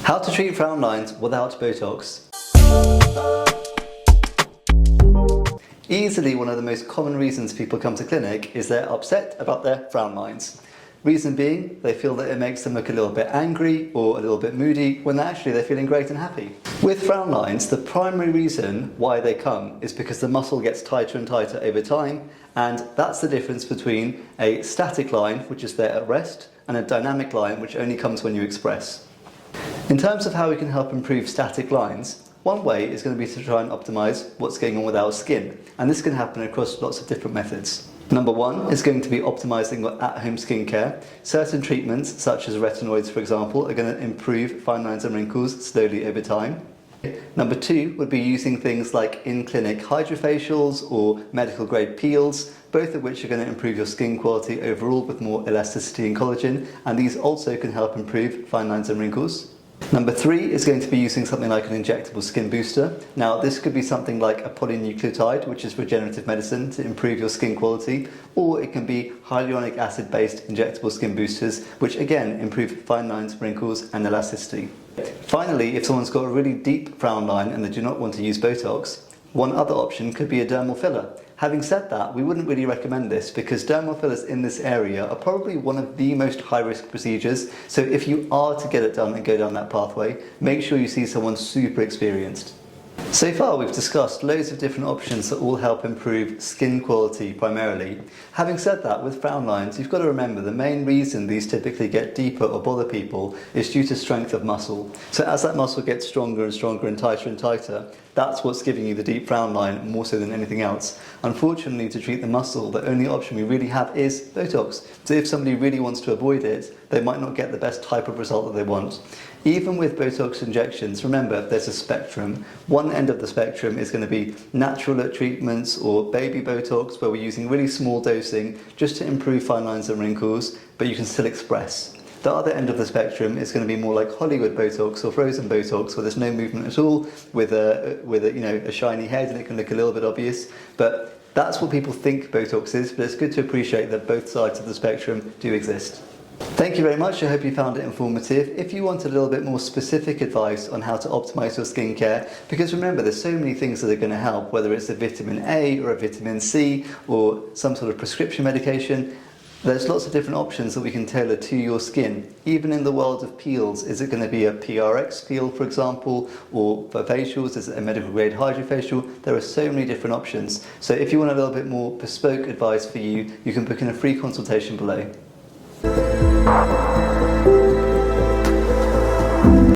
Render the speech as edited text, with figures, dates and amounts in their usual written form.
How to treat frown lines without Botox. Easily one of the most common reasons people come to clinic is they're upset about their frown lines. Reason being, they feel that it makes them look a little bit angry or a little bit moody when actually they're feeling great and happy. With frown lines, the primary reason why they come is because the muscle gets tighter and tighter over time, and that's the difference between a static line, which is there at rest, and a dynamic line, which only comes when you express. In terms of how we can help improve static lines, one way is going to be to try and optimise what's going on with our skin, and this can happen across lots of different methods. Number one is going to be optimising your at-home skincare. Certain treatments, such as retinoids for example, are going to improve fine lines and wrinkles slowly over time. Number two would be using things like in-clinic hydrofacials or medical grade peels, both of which are going to improve your skin quality overall with more elasticity and collagen, and these also can help improve fine lines and wrinkles. Number three is going to be using something like an injectable skin booster. Now this could be something like a polynucleotide, which is regenerative medicine to improve your skin quality, or it can be hyaluronic acid based injectable skin boosters, which again improve fine lines, wrinkles and elasticity. Finally, if someone's got a really deep frown line and they do not want to use Botox, one other option could be a dermal filler. Having said that, we wouldn't really recommend this because dermal fillers in this area are probably one of the most high-risk procedures, so if you are to get it done and go down that pathway, make sure you see someone super experienced. So far we've discussed loads of different options that all help improve skin quality primarily. Having said that, with frown lines, you've got to remember the main reason these typically get deeper or bother people is due to strength of muscle. So as that muscle gets stronger and stronger and tighter, that's what's giving you the deep frown line more so than anything else. Unfortunately, to treat the muscle, the only option we really have is Botox. So if somebody really wants to avoid it, they might not get the best type of result that they want. Even with Botox injections, remember there's a spectrum. One end of the spectrum is going to be natural look treatments or baby Botox, where we're using really small dosing just to improve fine lines and wrinkles, but you can still express. The other end of the spectrum is going to be more like Hollywood Botox or frozen Botox, where there's no movement at all, with a shiny head, and it can look a little bit obvious. But that's what people think Botox is, but it's good to appreciate that both sides of the spectrum do exist. Thank you very much, I hope you found it informative. If you want a little bit more specific advice on how to optimise your skincare, because remember there's so many things that are going to help, whether it's a vitamin A or a vitamin C or some sort of prescription medication, there's lots of different options that we can tailor to your skin. Even in the world of peels, is it going to be a PRX peel for example, or for facials, is it a medical grade hydrofacial? There are so many different options. So if you want a little bit more bespoke advice for you, you can book in a free consultation below.